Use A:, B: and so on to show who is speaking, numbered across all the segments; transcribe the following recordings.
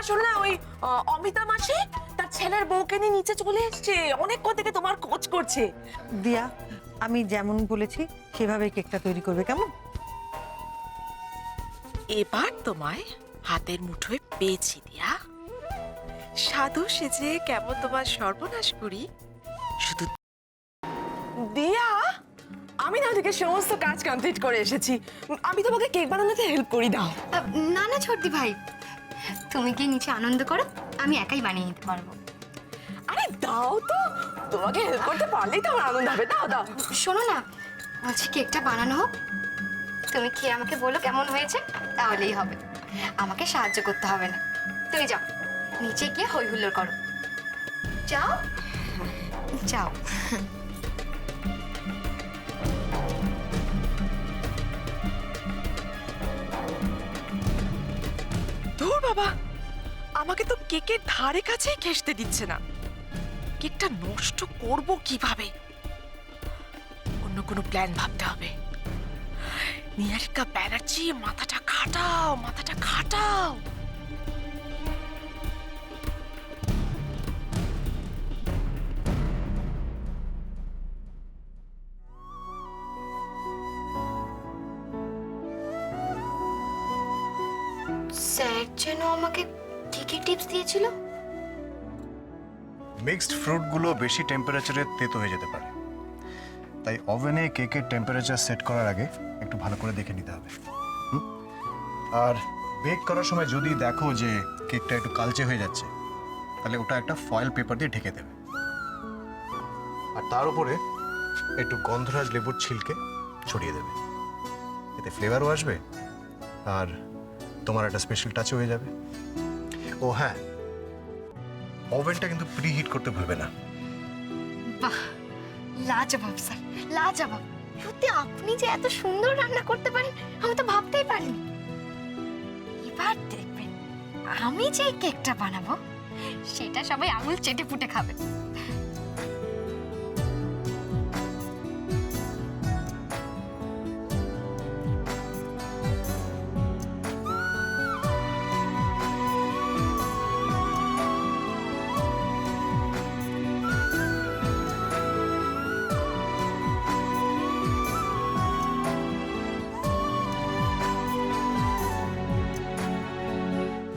A: আসলে না ওই অমিতা মাসি তার ছেলের বউকে নিয়ে নিচে চলে এসছে, অনেকক্ষণ থেকে তোমার খোঁজ করছে।
B: দিয়া, আমি যেমন বলেছি সেভাবে কেকটা তৈরি করবে, কেমন?
A: এবার তোমায় হাতের মুঠোয় পেয়েছি দিয়া। সাধু সেজে কেমন তোমার সর্বনাশ করি শুধু। দিয়া, আমি না ওদিকে সমস্ত কাজ কমপ্লিট করে এসেছি, আমি তোমাকে কেক বানানোতে হেল্প করি, দাও।
C: না না ছোটদি ভাই, তুমি গিয়ে নিচে আনন্দ করো, আমি একাই বানিয়ে নিতে পারবো।
A: আরে দাও তো, তোমাকে হেল্প করতে পারলেই তো আমার আনন্দ হবে, দাও দাও।
C: শোনো না, বলছি কেকটা বানানো হোক, তুমি খেয়ে আমাকে বলো কেমন হয়েছে, তাহলেই হবে। আমাকে সাহায্য করতে হবে না, তুমি যাও নিচে গিয়ে হই হুল্লোড় করো, যাও যাও।
A: ধুর বাবা, আমাকে তো কেকের ধারে কাছেই ঘেঁষতে দিচ্ছে না। কেকটা নষ্ট করব কিভাবে? অন্য কোনো প্ল্যান ভাবতে হবে। নিহারিকা ব্যানার্জি, মাথাটা খাটাও, মাথাটা খাটাও।
C: স্যার যেন আমাকে কি কি টিপস দিয়েছিল?
D: মিক্সড ফ্রুটগুলো বেশি টেম্পারেচারে তেতো হয়ে যেতে পারে, তাই ওভেনে কেকের টেম্পারেচার সেট করার আগে একটু ভালো করে দেখে নিতে হবে। আর বেক করার সময় যদি দেখো যে কেকটা একটু কালচে হয়ে যাচ্ছে, তাহলে ওটা একটা ফয়েল পেপার দিয়ে ঢেকে দেবে। আর তার উপরে একটু গন্ধরাজ লেবুর ছিলকে ছড়িয়ে দেবে, এতে ফ্লেভারও আসবে আর তোমার একটা স্পেশাল টাচও হয়ে যাবে। ও হ্যাঁ, ওভেনটা কিন্তু প্রিহিট করতে ভুলবে না।
C: বাহ, লাজবাব স্যার, লাজবাব। সত্যি আপনি যে এত সুন্দর রান্না করতে পারেন আমি তো ভাবতেই পারিনি। এবার দেখবেন আমি যে কেকটা বানাবো সেটা সবাই আঙুল চেটে পুটে খাবে।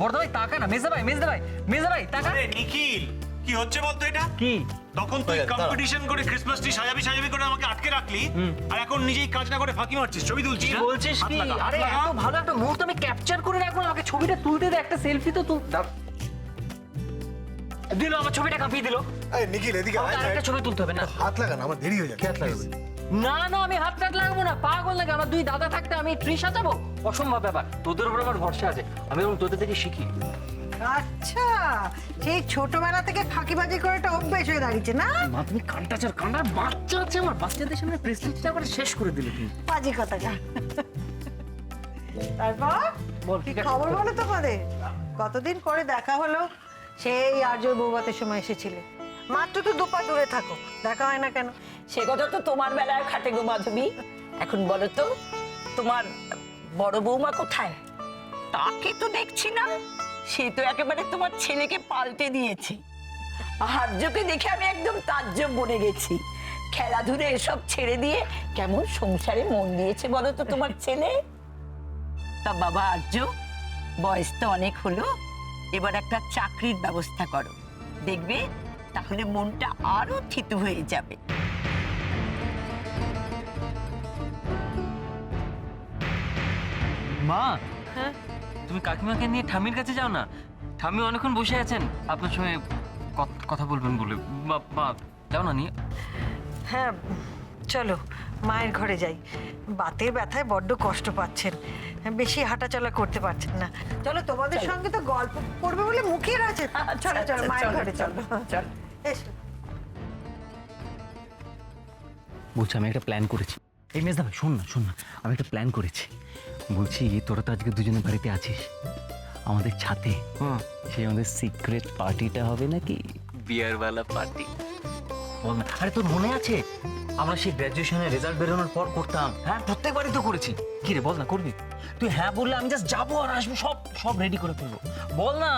E: বড়দা ভাই তাকা না, মেজদা ভাই, মেজদা ভাই, মেজদা ভাই তাকা।
F: আরে নিখিল, কি হচ্ছে বলতো এটা?
E: কি?
F: তখন তুই কম্পিটিশন করে ক্রিসমাস ট্রি সাজাবি সাজাবি করে আমাকে আটকে রাখলি, আর এখন নিজেই কাজ না করে ফাঁকি মারছিস, ছবি তুলছিস।
E: কি
F: না?
E: বলছিস
F: হাত
E: কি?
F: লাগা, হাত
E: আরে
F: লাগা।
E: এত ভালো একটা মুহূর্ত আমি ক্যাপচার করে রাখবো, আমাকে ছবিটা তুলতে দে, একটা সেলফি তো তুল। দিল আমার ছবিটা কাঁপিয়ে দিল।
D: এই নিখিল, এদিকে আয় না,
E: একটা ছবি তুলতে হবে না।
D: হাত লাগান, আমার দেরি হয়ে যাচ্ছে। হাত লাগাবে
E: না না, আমি হাত টাত লাগাবো না, পাগল লাগে। আমার দুই দাদা থাকতে আমি ট্রি সাজাবো? অসম্ভব ব্যাপার। তোদের উপর আমার ভরসা আছে, আমি এবং তোদের থেকে শিখি।
B: আচ্ছা, সেই ছোটবেলা থেকে ফাঁকিবাজি করে একটা অভ্যেস হয়ে দাঁড়িয়েছে না?
E: মা তুমি কান্টাচার, কান্নার বাচ্চা আছে আমার, বাচ্চাদের সামনে প্রেসিডেন্টটা করে শেষ করে দিলে তুমি।
B: বাজে কথা যা। তারপর
E: বল,
B: কি
E: ঠিক আছে।
B: খবর বলো তোমাদের? কতদিন পরে দেখা হলো। সেই আর্যর বৌভাতের সময় এসেছিলে, মাত্র তো দুপা দূরে থাকো, দেখা হয় না কেন?
G: সে কথা তো তোমার বেলায় খাটে গো মাধবী। এখন বলো তো, তোমার বড় বৌমা কোথায়? তাকে তো দেখছি না, সে তো একেবারে তোমার ছেলেকে পাল্টে দিয়েছে। আর্যকে দেখে আমি একদম তাজ্জব বনে গেছি। খেলাধুলা এসব ছেড়ে দিয়ে কেমন সংসারে মন দিয়েছে বলো তো তোমার ছেলে। তা বাবা আর্য, বয়স তো অনেক হলো, এবার একটা চাকরির ব্যবস্থা করো, দেখবে তাহলে মনটা আরো থিতু হয়ে যাবে।
E: মা, তুমি কাকিমাকে নিয়ে ঠাম্মির কাছে যাও না। ঠাম্মি অনেকক্ষণ বসে আছেন, আপনার সঙ্গে কথা বলবেন বলে। মা যাও না নিয়ে।
B: হ্যাঁ চলো, মায়ের ঘরে যাই। বাতের ব্যথায় বড্ড কষ্ট পাচ্ছেন, বেশি হাঁটাচলা করতে পারছেন না। চলো, তোমাদের সঙ্গে তো গল্প করবে বলে মুখের আছে। চলো চলো, মায়ের ঘরে চলো।
G: চলো।
B: এসো।
E: বলছি আমি একটা প্ল্যান করেছি। এই মেজদা ভাই শোন না, শোন না, আমি একটা প্ল্যান করেছি। বলছি তোরা তো আজকে দুজনে বাড়িতে আছিস, আমাদের ছাদে সেই আমাদের সিক্রেট পার্টিটা হবে নাকি? বিয়ারওয়ালা পার্টি। বল না, আরে তোর মনে আছে আমরা সেই গ্র্যাজুয়েশনের রেজাল্ট বেরোনোর পর করতাম? হ্যাঁ, প্রত্যেকবারই তো করেছি। কি রে বল না, করবি? তুই হ্যাঁ বললে আমি জাস্ট যাবো আর আসবো, সব সব রেডি করে ফেলবো। বল না।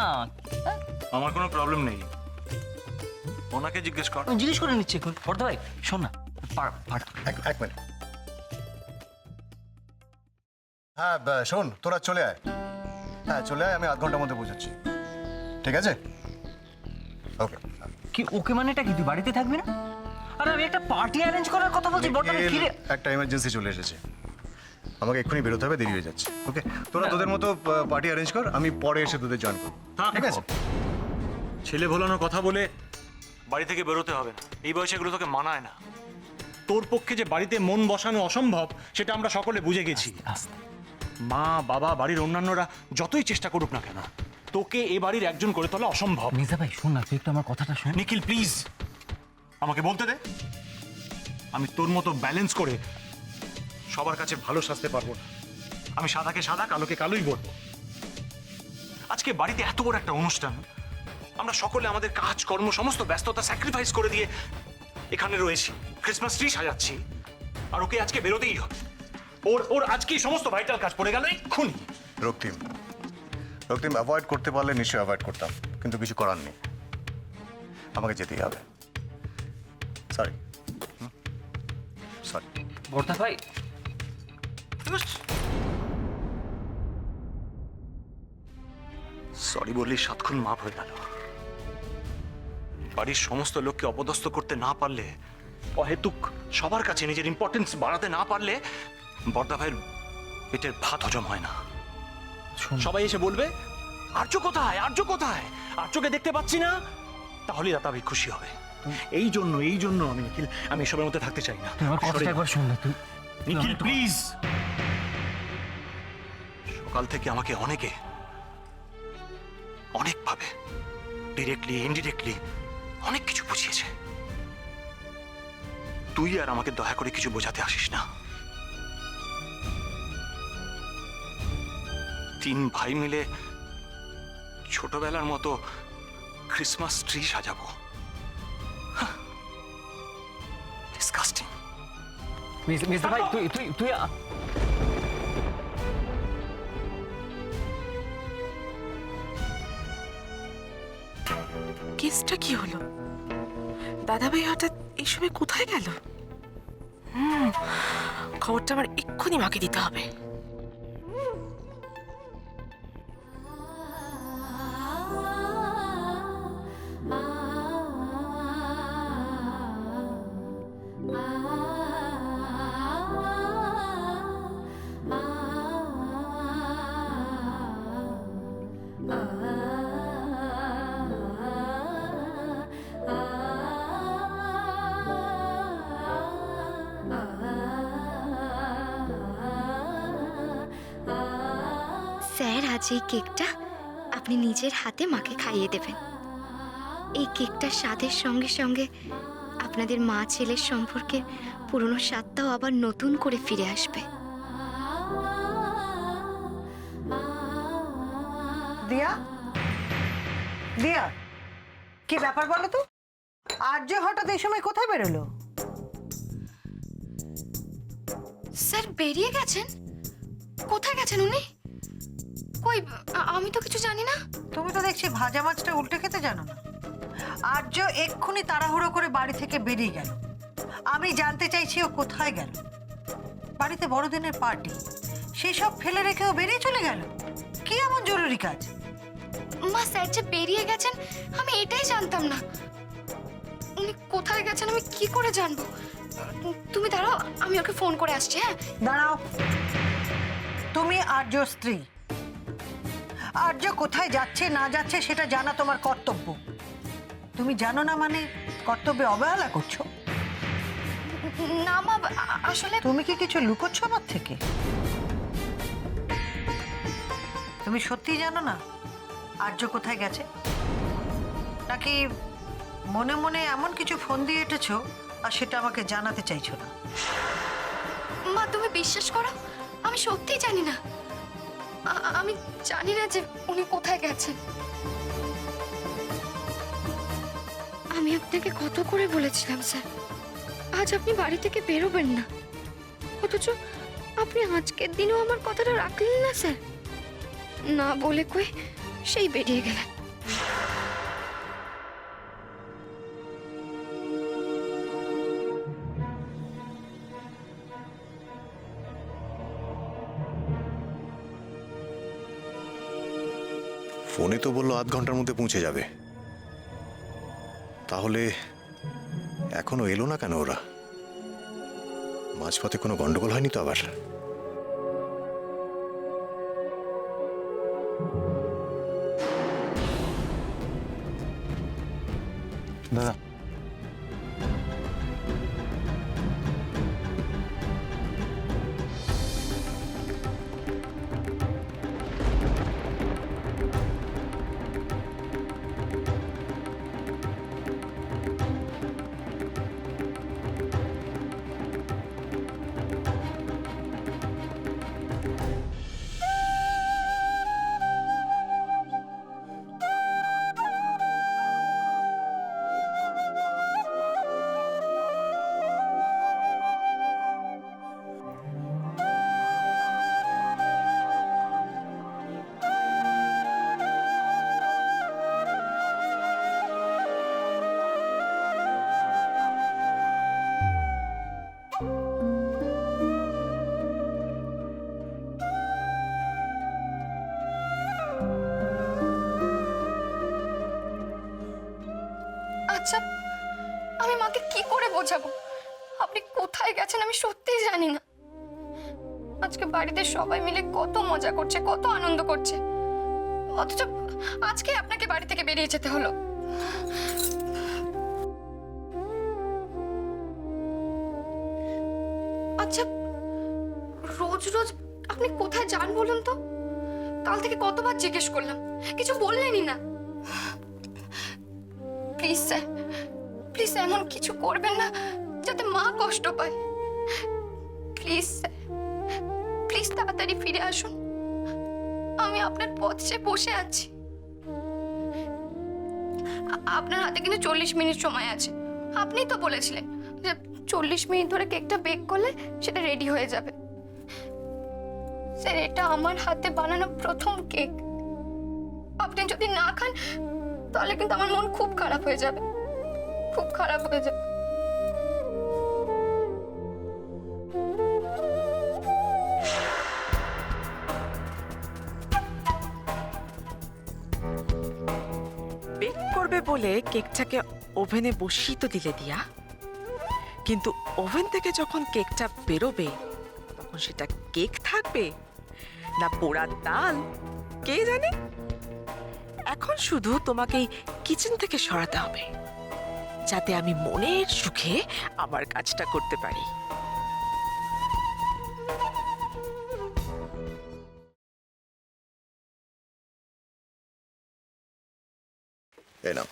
F: আমার কোনো প্রবলেম নেই, ওনাকে জিজ্ঞেস কর।
E: আমি জিজ্ঞেস করে নিচ্ছি এখন। বর্দা ভাই শোন না,
D: এক মিনিট। হ্যাঁ শোন, তোরা চলে আয়। হ্যাঁ চলে আয়, আমি আধ ঘন্টার মধ্যে পৌঁছাচ্ছি। ঠিক আছে? ওকে।
E: কি ওকে মানেটা কি? তুই বাড়িতে থাকবি না? আরে আমি একটা পার্টি অ্যারেঞ্জ করার কথা বলছি। বর্দা ভাই, কি রে?
D: একটা এমার্জেন্সি চলে এসেছে, আমাকে এক্ষুনি বেরোতে হবে, দেরি হয়ে যাচ্ছে। ওকে, তোরা তোদের মতো পার্টি অ্যারেঞ্জ কর, আমি পরে এসে তোদের জয়েন করবো। ঠিক আছে?
F: ছেলে ভোলানোর কথা বলে বাড়ি থেকে বেরোতে হবে না, এই বয়সে এগুলো তোকে মানায় না। তোর পক্ষে যে বাড়িতে মন বসানো অসম্ভব সেটা আমরা সকলে বুঝে গেছি।
E: আস্তে।
F: মা বাবা বাড়ির অন্যান্যরা যতই চেষ্টা করুক না কেন, তোকে এ বাড়ির একজন করে তোলা অসম্ভব।
E: মির্জা ভাই শোন না, তুই একটু আমার কথাটা শোন।
F: নিখিল প্লিজ আমাকে বলতে দে, আমি তোর মতো ব্যালেন্স করে সবার কাছে ভালো সাজতে পারবো না। আমি সাদাকে সাদা, কালোকে কালোই বলবো। আজকে বাড়িতে এত বড় একটা অনুষ্ঠান, আমরা সকলে আমাদের কাজ কর্ম সমস্ত ব্যস্ততা স্যাক্রিফাইস করে দিয়ে এখানে রয়েছি, ক্রিসমাস ট্রি সাজাচ্ছি, আর ওকে আজকে বেরোতেই হবে। ওর আজকে সমস্ত ভাইটাল কাজ পড়ে গেল এক্ষুনি।
D: রক্তিম, রক্তিম অ্যাভয়েড করতে পারলে নিশ্চয়ই অ্যাভয়েড করতাম, কিন্তু কিছু করার নেই, আমাকে যেতেই হবে। Sorry sorry.
E: বর্দা ভাই
F: সরি বললি 7 খুন মাফ হয়ে গেল। বাড়ির সমস্ত লোককে অপদস্থ করতে না পারলে, অহেতুক সবার কাছে নিজের ইম্পর্টেন্স বাড়াতে না পারলে বর্দা ভাইয়ের পেটের ভাত হজম হয় না। সবাই এসে বলবে আর্য কোথায়, আর্য কোথায়, আর্যকে দেখতে পাচ্ছি না, তাহলেই দাদা ভাই খুশি হবে। এই জন্য আমি নিখিল, আমি এসবের মধ্যে থাকতে চাই না।
E: তুই আমার কথাটা একবার শোন না। তুই
F: নিখিল প্লিজ। সকাল থেকে আমাকে অনেকভাবে ডিরেক্টলি ইনডিরেক্টলি অনেক কিছু বুঝিয়েছে। তুই আর আমাকে দয়া করে কিছু বোঝাতে আসিস না। 3 ভাই মিলে ছোটবেলার মতো ক্রিসমাস ট্রি সাজাবো। ডিসকাস্টিং।
E: মির্জা ভাই তুই তুই তুই
A: কেসটা কি হলো? দাদাভাই হঠাৎ এই সময় কোথায় গেল? খবরটা আমার এক্ষুনি মাকে দিতে হবে।
C: স্যার, আজ এই কেকটা আপনি নিজের হাতে মাকে খাইয়ে দেবেন। এই কেকটার স্বাদের সঙ্গে সঙ্গে আপনাদের মা ছেলের সম্পর্কে পুরনো স্বাদটাও আবার নতুন করে ফিরে আসবে।
B: দিয়া, দিয়া, কি ব্যাপার বলো তো? আর্য হঠাৎ এই সময় কোথায় বেরোলো?
C: স্যার বেরিয়ে গেছেন? কোথায় গেছেন উনি? কই, আমি তো কিছু জানি না।
B: তুমি তো দেখছি ভাজা মাছটা উল্টে খেতে জানো না। আর্য এক্ষুনি তাড়াহুড়ো করে বাড়ি থেকে বেরিয়ে গেল। আমি জানতে চাইছি ও কোথায় গেল। বাড়িতে বড়দিনের পার্টি, সেই সব ফেলে রেখে ও বেরিয়ে চলে গেল। কি এমন জরুরি কাজ?
C: মা, স্যার যে বেরিয়ে গেছেন আমি এটাই জানতাম না। উনি কোথায় গেছেন আমি কি করে জানবো? তুমি দাঁড়াও, আমি ওকে ফোন করে আসছি। হ্যাঁ
B: দাঁড়াও, তুমি আর্য স্ত্রী। আর্য কোথায় যাচ্ছে না যাচ্ছে সেটা জানা তোমার কর্তব্য। তুমি জানো না মানে কর্তব্যে অবহেলা করছো।
C: না মা, আসলে
B: তুমি কি কিছু লুকোচ্ছ আমার থেকে? তুমি সত্যি জানো না আর্য কোথায় গেছে? নাকি মনে মনে এমন কিছু ফোন দিয়ে এঁটেছো আর সেটা আমাকে জানাতে চাইছো না?
C: মা, তুমি বিশ্বাস করো, আমি সত্যিই জানি না। আমি জানি না যে উনি কোথায় গেছেন। আমি আমি আপনাকে কত করে বলেছিলাম স্যার, আজ আপনি বাড়ি থেকে বেরোবেন না, অথচ আপনি আজকের দিনেও আমার কথাটা রাখলেন না স্যার। না বলে কই সেই বেরিয়ে গেলেন।
D: ফোনে তো বললো আধ ঘন্টার মধ্যে পৌঁছে যাবে, তাহলে এখনো এলো না কেন ওরা? মাঝপথে কোনো গন্ডগোল হয়নি তো আবার?
F: দাদা,
C: আচ্ছা, আমি মাকে কি করে বোঝাবো আপনি কোথায় গেছেন আমি সত্যিই জানি না। আজকে বাড়িতে সবাই মিলে কত মজা করছে, কত আনন্দ করছে, অথচ আজকে আপনাকে বাড়ি থেকে বেরিয়ে যেতে হলো। আচ্ছা, রোজ রোজ আপনি কোথায় যান বলুন তো? কাল থেকে কতবার জিজ্ঞেস করলাম, কিছু বললেনই না। প্লিজ স্যার, প্লিজ এমন কিছু করবেন না যাতে মা কষ্ট পায়। প্লিজ স্যার, প্লিজ তাড়াতাড়ি ফিরে আসুন। আমি আপনার পথ চেয়ে বসে আছি। আপনার হাতে কিন্তু 40 মিনিট সময় আছে। আপনিই তো বলেছিলেন যে 40 মিনিট ধরে কেকটা বেক করলে সেটা রেডি হয়ে যাবে। স্যার, এটা আমার হাতে বানানো প্রথম কেক। আপনি যদি না খান তাহলে কিন্তু আমার মন খুব খারাপ হয়ে যাবে, খুব খারাপ হয়ে যাবে।
A: বেক করবে বলে কেকটাকে ওভেনে বসিয়ে তো দিলে দিয়া, কিন্তু ওভেন থেকে যখন কেকটা বেরোবে তখন সেটা কেক থাকবে না পোড়ার ডাল কে জানে। এখন শুধু তোমাকে কিচেন থেকে সরাতে হবে যাতে আমি মনের সুখে আমার কাজটা করতে পারি।
D: এই নাও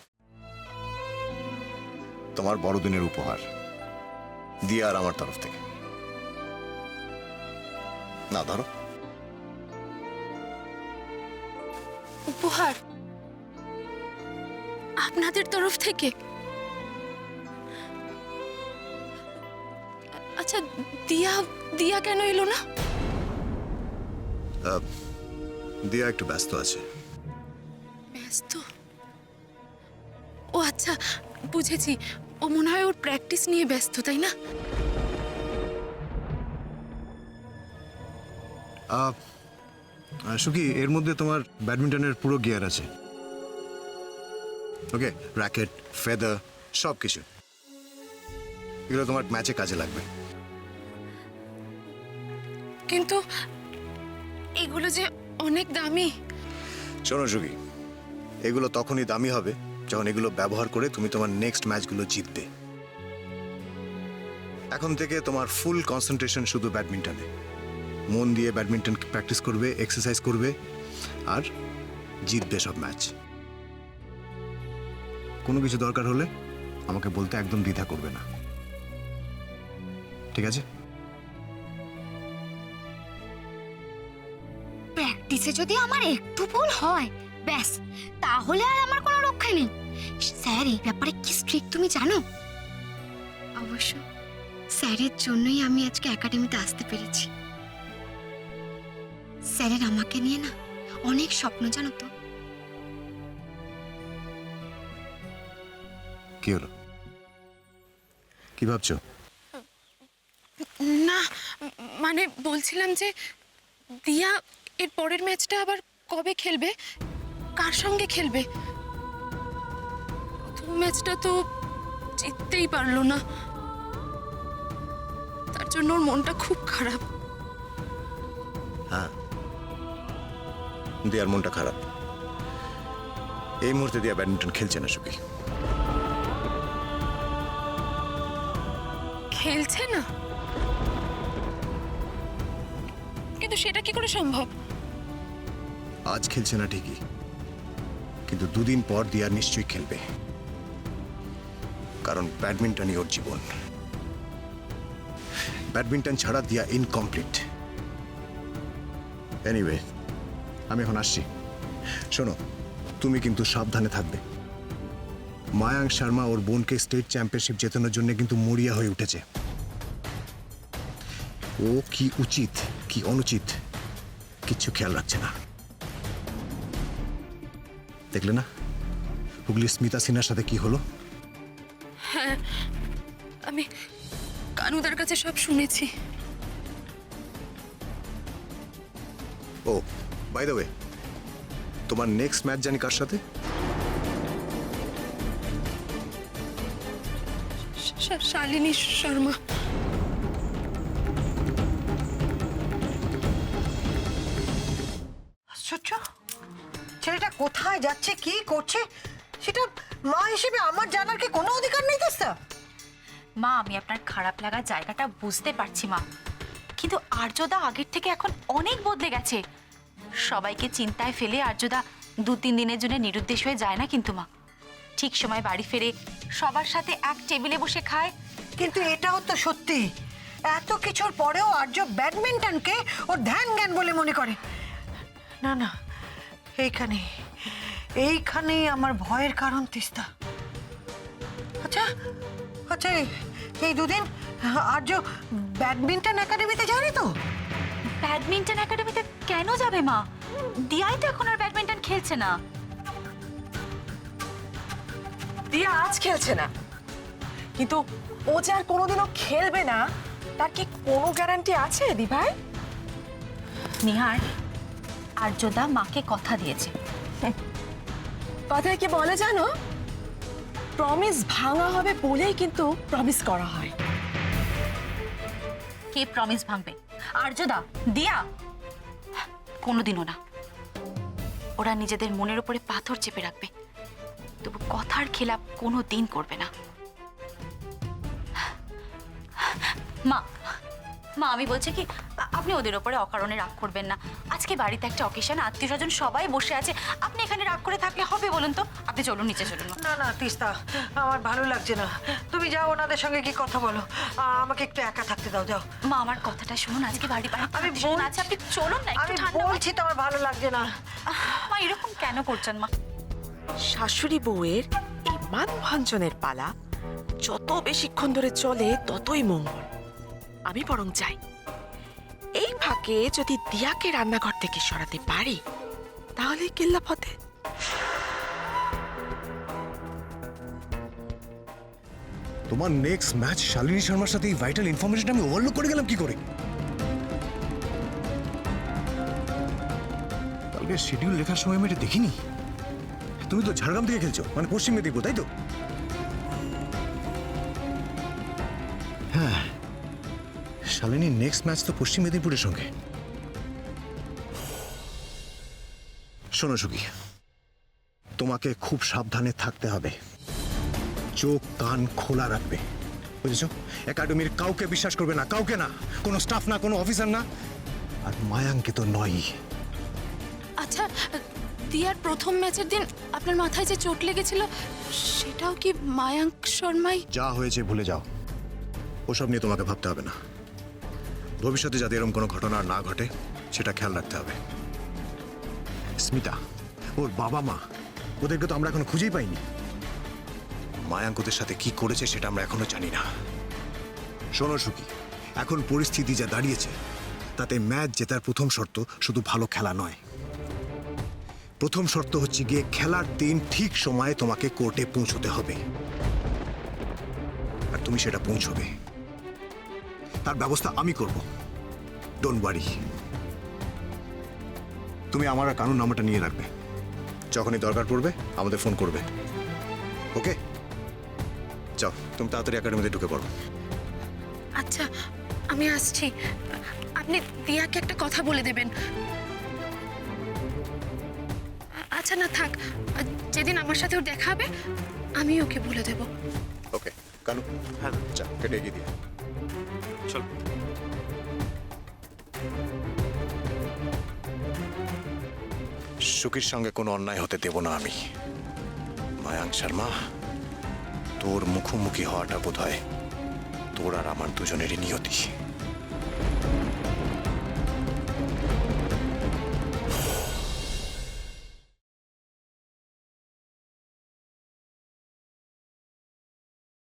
D: তোমার বড়দিনের উপহার, দিয়া আর আমার তরফ থেকে। না ধরো।
C: উপহার আপনাদের তরফ থেকে? আচ্ছা, দিয়া দিয়া কেন এলো না?
D: দিয়া একটু ব্যস্ত আছে।
H: ব্যস্ত? ও আচ্ছা, বুঝেছি, ও মনে হয় ওর প্র্যাকটিস নিয়ে ব্যস্ত, তাই না?
D: সুখী, এর মধ্যে তোমার ব্যাডমিন্টনের পুরো গিয়ার আছে। ওকে, র্যাকেট, ফেদার, সব কিছু। এগুলো তোমার ম্যাচে কাজে লাগবে।
H: কিন্তু এগুলো যে অনেক দামি।
D: শোনো সুখী, এগুলো তখনই দামি হবে যখন এগুলো ব্যবহার করে তুমি তোমার নেক্সট ম্যাচগুলো জিতবে। এখন থেকে তোমার ফুল কনসেন্ট্রেশন শুধু ব্যাডমিন্টনে। মন দিয়ে ব্যাডমিন্টন প্র্যাকটিস করবে, এক্সারসাইজ করবে আর জিতবে সব ম্যাচ। কোনো কিছু দরকার হলে আমাকে বলতে একদম দ্বিধা করবে না, ঠিক আছে?
C: প্র্যাকটিসে যদি আমার একটু ভুল হয় ব্যাস, তাহলে আর আমার কোনো রক্ষা নেই। স্যার এই ব্যাপারে কি স্ট্রিক্ট তুমি জানো? অবশ্য স্যারের জন্যই আমি আজকে একাডেমিতে আসতে পেরেছি। স্যারের আমাকে নিয়ে না অনেক স্বপ্ন, জানো তো।
D: কি হলো, কি ভাবছো?
H: না মানে বলছিলাম যে দিয়া এর পরের ম্যাচটা আবার কবে খেলবে, কার সঙ্গে খেলবে? প্রথম ম্যাচটা তো জিততেই পারলো না, তার জন্য ওর মনটা খুব খারাপ।
D: হ্যাঁ, দিয়ার মনটা খারাপ। এই মুহূর্তে দিয়া ব্যাডমিন্টন খেলছে না সুখী।
H: খেলছে না? কিন্তু সেটা কি করে সম্ভব?
D: আজ খেলছে না ঠিকই, কিন্তু দুদিন পর দিয়া নিশ্চয়ই খেলবে, কারণ ব্যাডমিন্টনই ওর জীবন। ব্যাডমিন্টন ছাড়া দিয়া ইনকমপ্লিট। এনিওয়ে, আমি এখন আসছি। শোনো, তুমি কিন্তু সাবধানে থাকবে। মায়াঙ্ক শর্মা ওর বোনকে স্টেট চ্যাম্পিয়নশিপ জেতানোর জন্য কিন্তু মরিয়া হয়ে উঠেছে। ও কি উচিত কি অনুচিত কিচ্ছু খেয়াল রাখছে না। দেখলে না হুগলি স্মিতা সিনহার সাথে কি হলো?
H: আমি কানুদার কাছে সব শুনেছি।
D: ও বাই দ্য ওয়ে, তোমার নেক্সট ম্যাচ জানি কার সাথে?
H: শালিনী শর্মা।
B: আশ্চর্য, ছেলেটা কোথায় যাচ্ছে কি করছে সেটা মা হিসেবে আমার জানার কি কোনো অধিকার নেই তেস্তা?
I: মা, আমি আপনার খারাপ লাগার জায়গাটা বুঝতে পারছি মা, কিন্তু আর্যদা আগের থেকে এখন অনেক বদলে গেছে। সবাইকে চিন্তায় ফেলে আর্যদা 2-3 দিনের জন্য নিরুদ্দেশ হয়ে যায় না কিন্তু মা। ঠিক সময় বাড়ি ফেরে, সবার সাথে এক টেবিলে বসে খায়।
B: কিন্তু এটাও তো সত্যি, এত কিছুর পরেও আর্য ব্যাডমিন্টনকে ওর ধ্যান জ্ঞান বলে মনে করে। না না, এইখানেই আমার ভয়ের কারণ তিস্তা। আচ্ছা আচ্ছা, এই দুদিন আর্য ব্যাডমিন্টন একাডেমিতে যায়নি তো?
I: ব্যাডমিন্টন একাডেমিতে কেন যাবে মা? দিয়াই তো এখন আর ব্যাডমিন্টন খেলছে না।
A: দিয়া আজ খেলছে না, কিন্তু ও যে আর কোনোদিনও খেলবে না তার কি কোনো গ্যারান্টি আছে দিভাই?
I: নিহার, আর্যদা মাকে কথা দিয়েছে।
A: কথায় কি বলে জানো, প্রমিস ভাঙা হবে বলেই কিন্তু প্রমিস করা হয়।
I: কে প্রমিস ভাঙবে? আর্যদা? দিয়া? কোনোদিনও না। ওরা নিজেদের মনের উপরে পাথর চেপে রাখবে, তবু কথার খেলাপ কোনো দিন করবে না। মা মা, আমি বলছি কি, আপনি ওদের ওপরে অকারণে রাগ করবেন না। আজকে বাড়িতে একটা অকেশন, আত্মীয় স্বজন সবাই বসে আছে, আপনি এখানে রাগ করে থাকলে হবে বলুন তো? আপনি চলুন, নিচে চলুন।
B: না না তিস্তা, আমার ভালো লাগছে না। তুমি যাও ওনাদের সঙ্গে কি কথা বলো, আমাকে একটু একা থাকতে দাও, যাও।
I: মা, আমার কথাটা শুনুন, আজকে বাড়ি
B: আমি
I: আত্মীয়স্বজন আছে, আপনি চলুন না, একটু
B: আমি
I: ঠান্ডা মাথায়।
B: বলছি তো আমার ভালো লাগছে না।
I: মা, এরকম কেন করছেন মা?
A: শাশুড়ি বউয়ের এই মান ভাঞ্জনের পালা যত বেশিক্ষণ ধরে চলে ততই মঙ্গল। আমি বরং যাই, এই ফাঁকে যদি দিয়াকে রান্নাঘর থেকে সরাতে পারি তাহলে কেল্লা ফতে।
D: তোমার নেক্সট ম্যাচ শালিনী শর্মার সাথে এই ভাইটাল ইনফরমেশন আমি ওভারলুক করে গেলাম কি করে? কালকে শিডিউল লেখার সময় আমি এটা দেখিনি। তুমি তো ঝাড়গ্রাম থেকে খেলছো, মানে পশ্চিম মেদিনীপুর, তাই তো? হ্যাঁ, শালিনীর নেক্সট ম্যাচ তো পশ্চিম মেদিনীপুরের সঙ্গে। শোনো সুখী, তোমাকে খুব সাবধানে থাকতে হবে, চোখ কান খোলা রাখবে, বুঝেছো? একাডেমির কাউকে বিশ্বাস করবে না, কাউকে না, কোনো স্টাফ না, কোনো অফিসার না, আর মায়াঙ্কে তো নয়।
H: আচ্ছা, দিয়ার প্রথম ম্যাচের দিন আপনার মাথায় যে চোট লেগেছিল সেটাও কি মায়াঙ্ক শর্মাই?
D: যা হয়েছে ভুলে যাও, ওসব নিয়ে তোমাকে ভাবতে হবে না। ভবিষ্যতে যাতে এরকম কোনো ঘটনা আর না ঘটে সেটা খেয়াল রাখতে হবে। স্মিতা, ওর বাবা মা, ওদেরকে তো আমরা এখনো খুঁজেই পাইনি। মায়াঙ্কদের সাথে কি করেছে সেটা আমরা এখনো জানি না। শোনো সুখী, এখন পরিস্থিতি যা দাঁড়িয়েছে তাতে ম্যাচ জেতার প্রথম শর্ত শুধু ভালো খেলা নয়, প্রথম শর্ত হচ্ছে গিয়ে খেলার দিন ঠিক সময়ে তোমাকে কোর্টে পৌঁছতে হবে, আর তুমি সেটা পৌঁছবে। তার ব্যবস্থা আমি করব, ডোন্ট ওয়ারি। তুমি আমার আর কানুন নাম্বারটা নিয়ে রাখবে, যখনই দরকার পড়বে আমাদের ফোন করবে, ওকে? যাও, তুমি তাড়াতাড়ি একাডেমিতে ঢুকে পড়ো।
H: আচ্ছা আমি আসছি, আপনি দিয়াকে একটা কথা বলে দেবেন। আচ্ছা না থাক, যেদিন আমার সাথে ওর দেখা হবে আমি ওকে বলে দেব।
D: ওকে কানু, হ্যাঁ যা কেটে এগিয়ে দিয়ে
F: চল।
D: সুখীর সঙ্গে কোনো অন্যায় হতে দেব না আমি। মায়াঙ্ক শর্মা, তোর মুখোমুখি হওয়াটা বোধ হয় তোর আর আমার দুজনেরই নিয়তি।